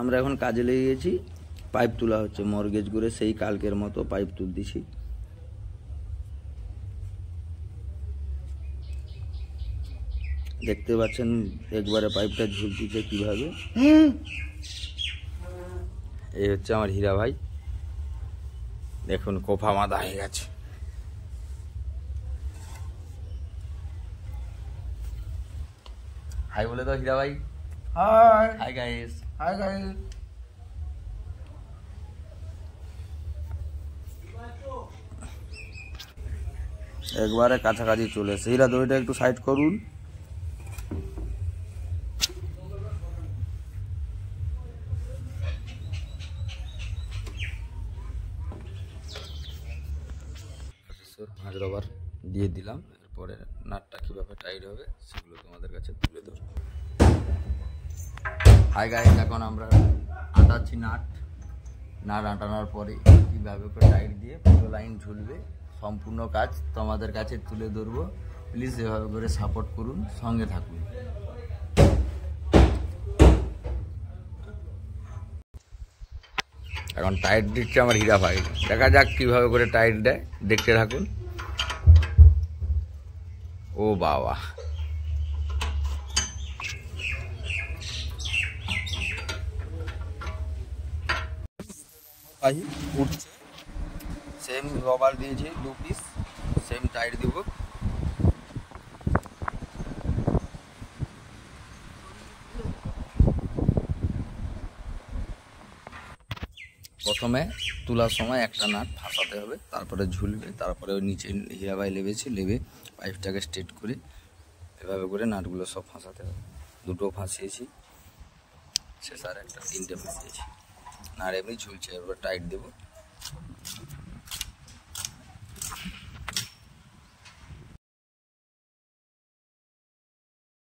আমরা এখন কাজে লেগে গেছি, পাইপ তোলা হচ্ছে মর্গেজ করে, সেই কালকের মতো পাইপ তুলতেছি। দেখতে পাচ্ছেন একবারে পাইপটা ঝুলতিছে কিভাবে। এই হচ্ছে আমার হীরা ভাই, দেখুন কোফা মাদা হয়ে গেছে। হাই বলে দাও হীরা ভাই। High hi guys. Hi guys. একবারে কাছাকাছি চলে এসেছে। হীরা দড়িটা একটু সাইড করুন। হাঁস রবার দিয়ে দিলাম, এরপরে নাটটা কিভাবে টাইট হবে সেগুলো তোমাদের কাছে তুলে ধরব। হাই গাইস, এখন আমরা আটাচ্ছি নাট আটানোর পরে কিভাবে করে টাইট দিয়ে পুরো লাইন ঝুলবে, সম্পূর্ণ কাজ তোমাদের কাছে তুলে ধরবো। প্লিজ এভাবে করে সাপোর্ট করুন, সঙ্গে থাকুন। এখন টাইট দিচ্ছে আমার হীরা ভাই, দেখা যাক কিভাবে করে টাইট দেয়, দেখতে থাকুন। ও বাবা, উঠছে। সেম রবার দিয়েছি 2 পিস, সেম টাইট দিব। প্রথমে তোলার সময় একটা নাট ফাঁসাতে হবে, তারপরে ঝুলবে, তারপরে ওই নিচে হীরা ভাই লেবে পাইপটাকে স্ট্রেট করে এভাবে করে নাটগুলো সব ফাঁসাতে হবে। 2টো ফাঁসিয়েছি, শেষ আর একটা 3টে ফাঁসিয়েছি। নাট এমনি ঝুলছে, এবার টাইট দেবো,